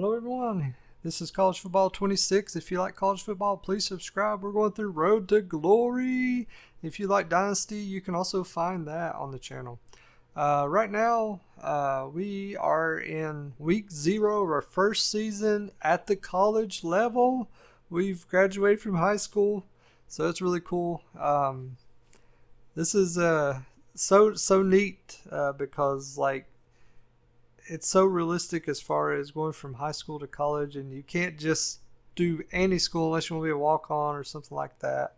Hello everyone, this is College Football 26. If you like college football, please subscribe. We're going through Road to Glory. If you like Dynasty, you can also find that on the channel. Right now, we are in week 0 of our first season at the college level. We've graduated from high school, so it's really cool. This is so neat because it's so realistic as far as going from high school to college, and you can't just do any school unless you want to be a walk-on or something like that.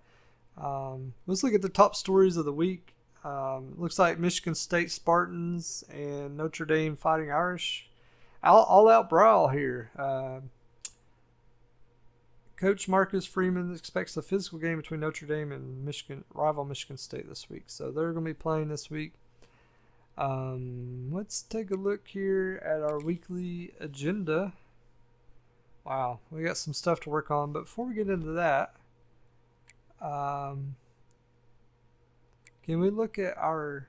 Let's look at the top stories of the week. Looks like Michigan State Spartans and Notre Dame Fighting Irish. All-out brawl here. Coach Marcus Freeman expects a physical game between Notre Dame and rival Michigan State this week. So they're going to be playing this week. Let's take a look here at our weekly agenda. Wow, we got some stuff to work on, but before we get into that, can we look at our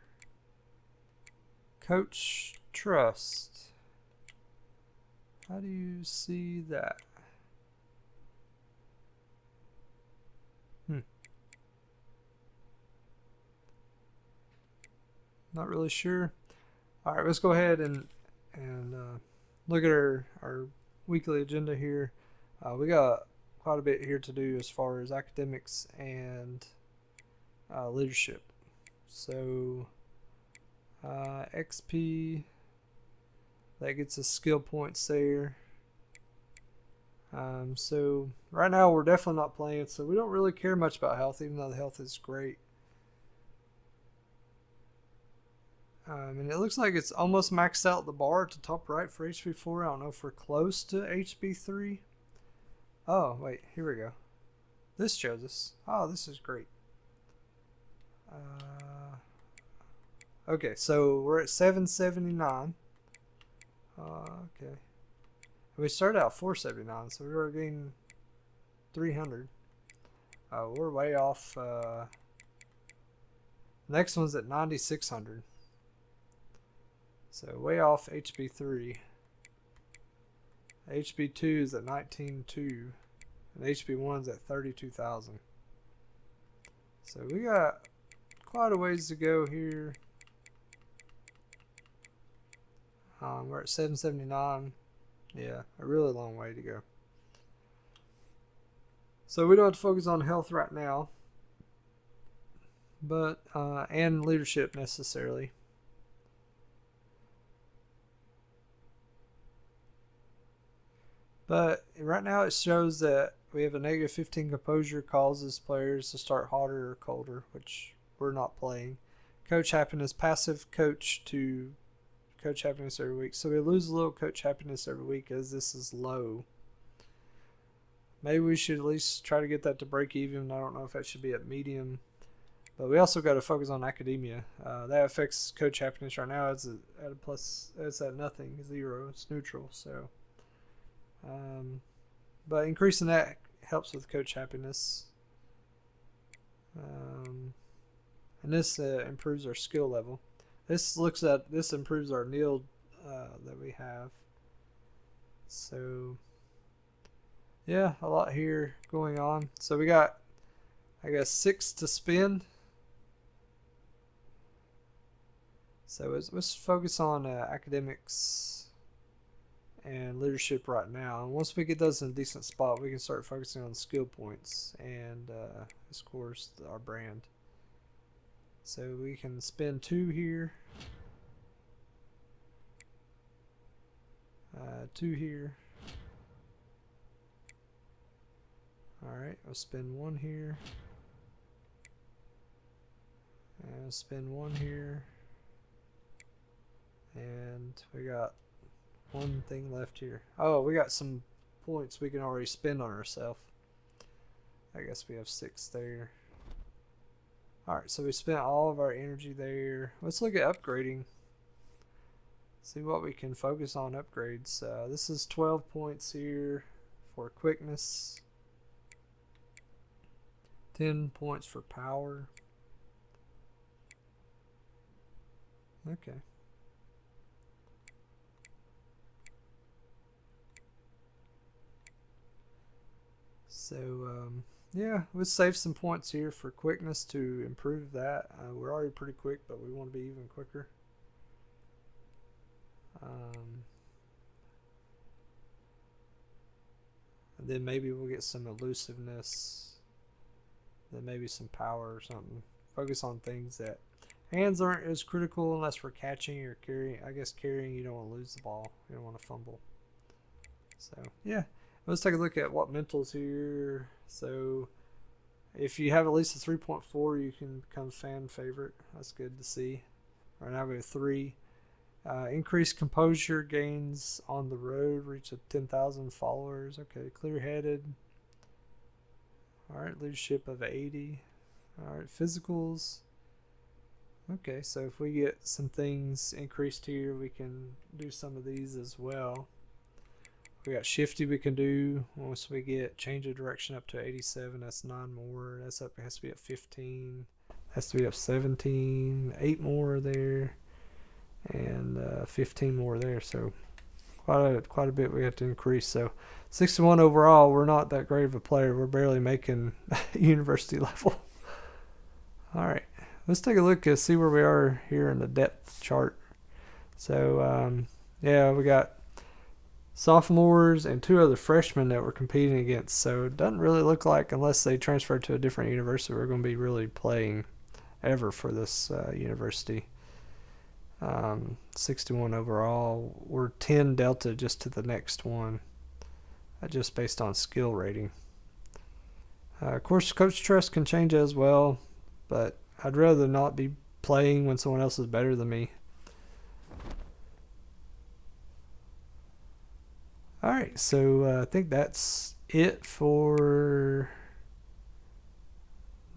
coach trust? How do you see that? Not really sure. All right, let's go ahead and look at our weekly agenda here. We got quite a bit here to do as far as academics and leadership. So XP, that gets us skill points there. So right now we're definitely not playing, so we don't really care much about health, even though the health is great. And it looks like it's almost maxed out the bar at the top right for HB4. I don't know if we're close to HB3. Oh, wait, here we go. This shows us. Oh, this is great. Okay, so we're at 779. Okay. We started out 479, so we were getting 300. We're way off. Next one's at 9600. So way off HB3. HB2 is at 19.2 and HB1 is at 32,000. So we got quite a ways to go here. We're at 779. Yeah, a really long way to go. So we don't have to focus on health right now, but and leadership necessarily. But right now it shows that we have a negative 15 composure causes players to start hotter or colder, which we're not playing. Coach happiness, passive coach to coach happiness every week. So we lose a little coach happiness every week as this is low. Maybe we should at least try to get that to break even. I don't know if that should be at medium. But we also got to focus on academia. That affects coach happiness right now. It's at a plus. It's at nothing, 0. It's neutral. So. But increasing that helps with coach happiness. And this improves our skill level. This improves our NIL that we have. So yeah, a lot here going on. So we got, I guess, 6 to spend. So let's focus on academics and leadership right now. And once we get those in a decent spot, we can start focusing on skill points and of course our brand. So we can spend 2 here, 2 here. Alright, we'll spend 1 here, and we'll spend 1 here, and we got 1 thing left here. Oh, we got some points we can already spend on ourselves. I guess we have 6 there. Alright, so we spent all of our energy there. Let's look at upgrading. See what we can focus on upgrades. This is 12 points here for quickness. 10 points for power. Okay. So, yeah, we'll save some points here for quickness to improve that. We're already pretty quick, but we want to be even quicker. And then maybe we'll get some elusiveness. Then maybe some power or something. Focus on things that hands aren't as critical unless we're catching or carrying. I guess carrying, you don't want to lose the ball. You don't want to fumble. So, yeah. Let's take a look at what mental's here. So, if you have at least a 3.4, you can become fan favorite. That's good to see. Right now we have 3. Increased composure gains on the road. Reach 10,000 followers. Okay, clear-headed. All right, leadership of 80. All right, physicals. Okay, so if we get some things increased here, we can do some of these as well. We got shifty we can do once we get change of direction up to 87. That's 9 more. That's up. It has to be at 15. Has to be up 17. 8 more there, and 15 more there. So quite a bit we have to increase. So 61 overall. We're not that great of a player. We're barely making university level. All right, let's take a look and see where we are here in the depth chart. So yeah, we got sophomores and 2 other freshmen that we're competing against. So it doesn't really look like, unless they transfer to a different university, we're going to be really playing ever for this university. 61 overall. We're 10 delta just to the next one, just based on skill rating. Of course, coach trust can change as well, but I'd rather not be playing when someone else is better than me. Alright, so I think that's it for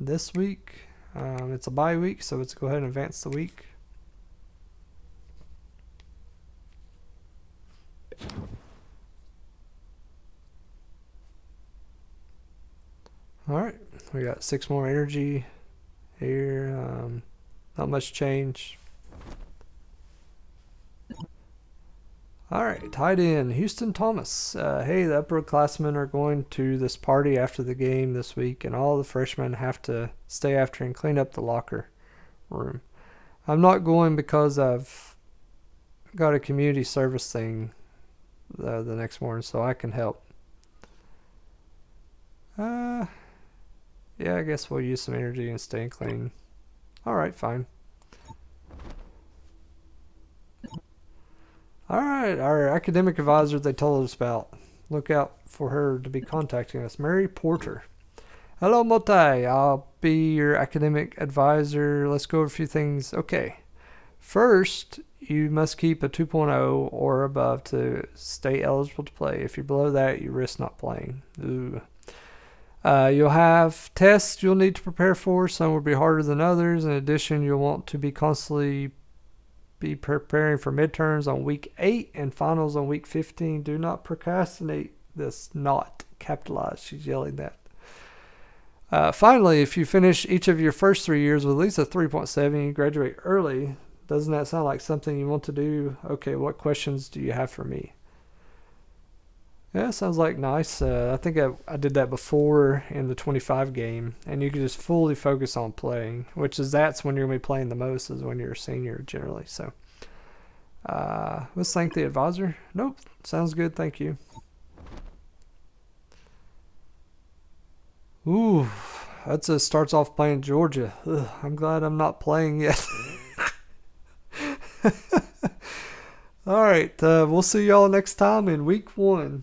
this week. It's a bye week, so let's go ahead and advance the week. Alright, we got 6 more energy here. Not much change. Alright, tied in Houston Thomas. Hey, the upperclassmen are going to this party after the game this week, and all the freshmen have to stay after and clean up the locker room. I'm not going because I've got a community service thing the next morning, so I can help. Yeah, I guess we'll use some energy and stay clean. Alright, fine. Alright, our academic advisor they told us about. Look out for her to be contacting us. Mary Porter. Hello, Motai. I'll be your academic advisor. Let's go over a few things. Okay. First, you must keep a 2.0 or above to stay eligible to play. If you're below that, you risk not playing. Ooh. You'll have tests you'll need to prepare for. Some will be harder than others. In addition, you'll want to be constantly preparing for midterms on week 8 and finals on week 15. Do not procrastinate. This not capitalized. She's yelling that. Finally, if you finish each of your first 3 years with at least a 3.7, you graduate early. Doesn't that sound like something you want to do? Okay, what questions do you have for me? Yeah, sounds like nice. I think I did that before in the 25 game, and you can just fully focus on playing, that's when you're going to be playing the most, is when you're a senior generally. So let's thank the advisor. Nope, sounds good. Thank you. Ooh, starts off playing Georgia. Ugh, I'm glad I'm not playing yet. All right, we'll see y'all next time in week 1.